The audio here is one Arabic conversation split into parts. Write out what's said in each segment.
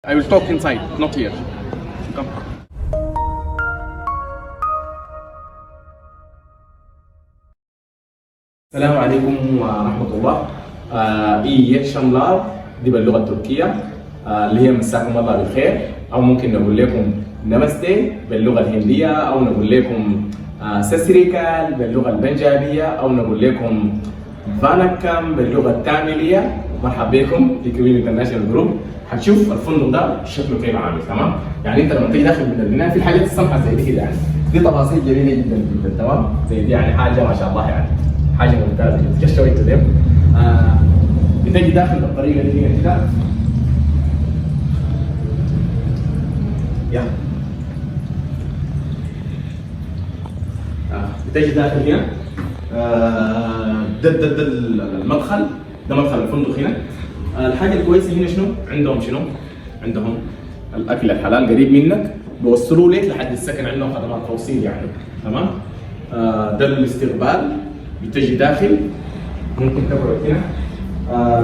I will talk inside, not here. Come. السلام عليكم ورحمة الله. إيه شملار دي باللغة التركية اللي هي مساكم الله بالخير، أو ممكن نقول لكم نمستي باللغة الهندية، أو نقول لكم سسريكال باللغة البنجابية، أو نقول لكم فانكم باللغة التاميلية. مرحبا بكم في كوين انترناشونال جروب. هتشوف الفندق ده شكله كيف عامل، تمام؟ يعني انت لما تيجي داخل من البناء في حاجات السمحه زي دي كده، يعني دي تفاصيل جميله جدا جدا، تمام؟ زي دي يعني حاجه ما شاء الله، يعني حاجه ممتازه جدا. جست شويه كده بتجي داخل بالطريقه دي هنا كده. يا بتجي داخل هنا. ده المدخل، ده مدخل الفندق هنا. الحاجه الكويسه هنا شنو؟ عندهم الاكل الحلال قريب منك، بيوصلوا لك لحد السكن، عندهم خدمات توصيل يعني، تمام؟ ده الاستقبال. بتجي داخل ممكن تقعد هنا.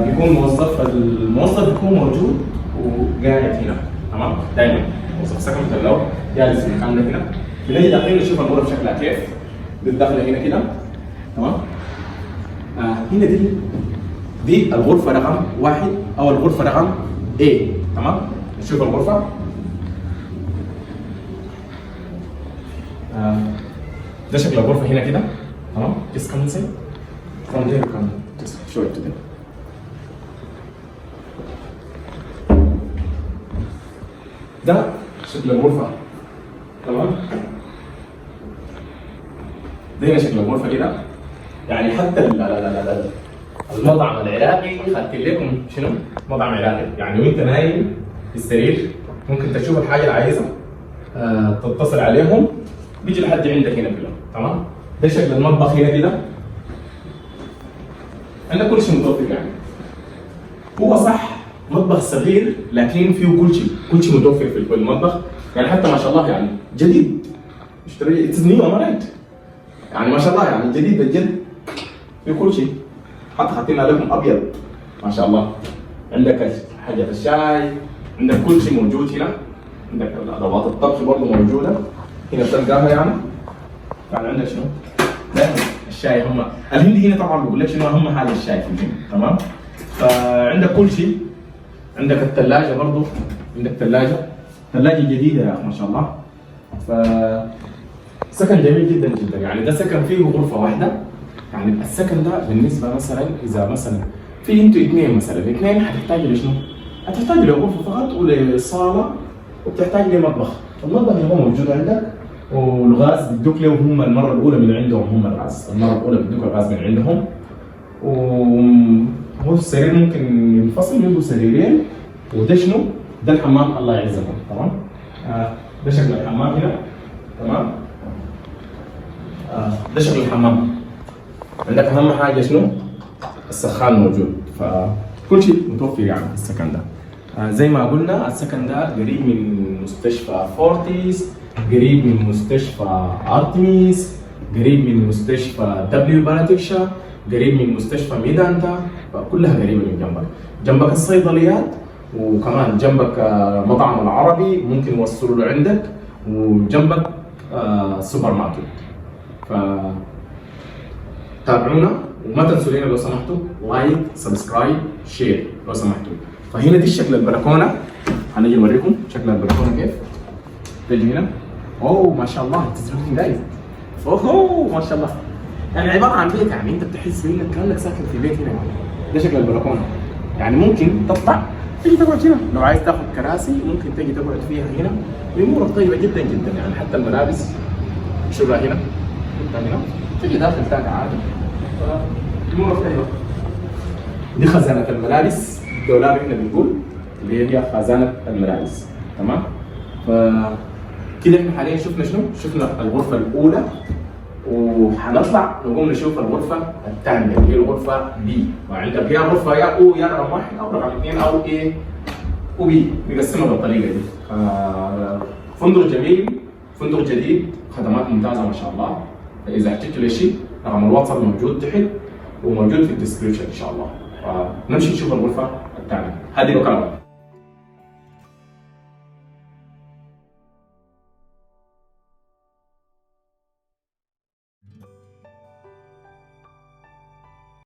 بيكون الموظف بيكون موجود وقاعد هنا، تمام؟ دائما موظف سكن مثل لو جالس في المكان ده هنا. بنجي داخلين نشوف الغرف شكلها كيف. بتدخل هنا كده، تمام؟ هنا دي الغرفة رقم 1 أو الغرفة رقم A، تمام؟ نشوف الغرفة. ده شكل الغرفة هنا كده، تمام؟ Just come inside. From there you can just show it to them. ده شكل الغرفة، تمام؟ ده هنا شكل الغرفة كده. يعني حتى المطعم العراقي خدت لكم شنو؟ مطعم عراقي، يعني وانت نايم في السرير ممكن تشوف الحاجه اللي عايزها، تتصل عليهم بيجي لحد عندك هنا كده، تمام؟ ده شكل المطبخ هنا كده. عندك كل شيء متوفر، يعني هو صح مطبخ صغير لكن فيه كل شيء متوفر في المطبخ، يعني حتى ما شاء الله يعني جديد، اشتري اتس يعني ما شاء الله، يعني جديد بجد، في كل شيء. حتى حاطين عليكم ابيض ما شاء الله. عندك حاجه الشاي، عندك كل شيء موجود هنا. عندك ادوات الطبخ برضه موجوده هنا بتلقاها يعني عندك شنو؟ دائما الشاي هم الهندي هنا طبعا بقول لك شنو اهم حاجه الشاي في الهند، تمام؟ فعندك كل شيء. عندك الثلاجه برضه، عندك ثلاجه جديده يا اخي ما شاء الله. ف سكن جميل جدا جدا، يعني ده سكن فيه غرفه واحده. يعني السكن ده بالنسبه مثلا اذا مثلا في انتوا اثنين هتحتاج لشنو؟ هتحتاج لغرفه فقط ولصاله، وبتحتاج لمطبخ. المطبخ اللي هو موجود عندك، والغاز بيدوك له هم المره الاولى من عندهم، هم الغاز المره الاولى بيدوك الغاز من عندهم. وهو السرير ممكن ينفصل منه سريرين. وده شنو؟ ده الحمام الله يعزكم، تمام؟ ده شكل الحمام هنا، تمام؟ ده شكل الحمام. عندك اهم حاجه شنو؟ السخان موجود، فكل شيء متوفر يعني في السكن ده. زي ما قلنا السكن ده قريب من مستشفى فورتيس، قريب من مستشفى ارتميس، قريب من مستشفى دبليو باراتيكشا، قريب من مستشفى ميدانتا، فكلها قريبه من جنبك الصيدليات، وكمان جنبك مطعم العربي ممكن يوصلوا له عندك، وجنبك سوبر ماركت. ف تابعونا، وما تنسوا لنا لو سمحتوا لايك سبسكرايب شير لو سمحتوا. فهنا دي شكل البلكونه، هنيجي نوريكم شكل البلكونه كيف. تجي هنا، اوه ما شاء الله اتس لوكينج نايس. اوه ما شاء الله، يعني عباره عن بيت، يعني انت بتحس انك كانك ساكن في بيت هنا. ده شكل البلكونه، يعني ممكن تطلع تيجي تقعد هنا، لو عايز تاخذ كراسي ممكن تيجي تقعد فيها هنا، امورك طيبه جدا جدا. يعني حتى الملابس شوفها هنا تيجي داخل ثاني عادي، امورك طيبه. دي خزانه الملابس، الدولاب هنا بنقول اللي هي خزانه الملابس، تمام؟ فكده احنا حاليا شفنا الغرفه الاولى، وحنطلع نقوم نشوف الغرفه الثانيه اللي هي الغرفه بي. وعندك يا غرفه يا او يا رقم 1 او رقم 2 او ايه وبي، بنقسمها بالطريقه دي. فندق جميل، فندق جديد، خدمات ممتازه ما شاء الله. فاذا احتجتوا لشيء رقم الواتساب موجود تحت وموجود في الديسكربشن ان شاء الله. فنمشي نشوف الغرفه الثانيه. هذه بكره.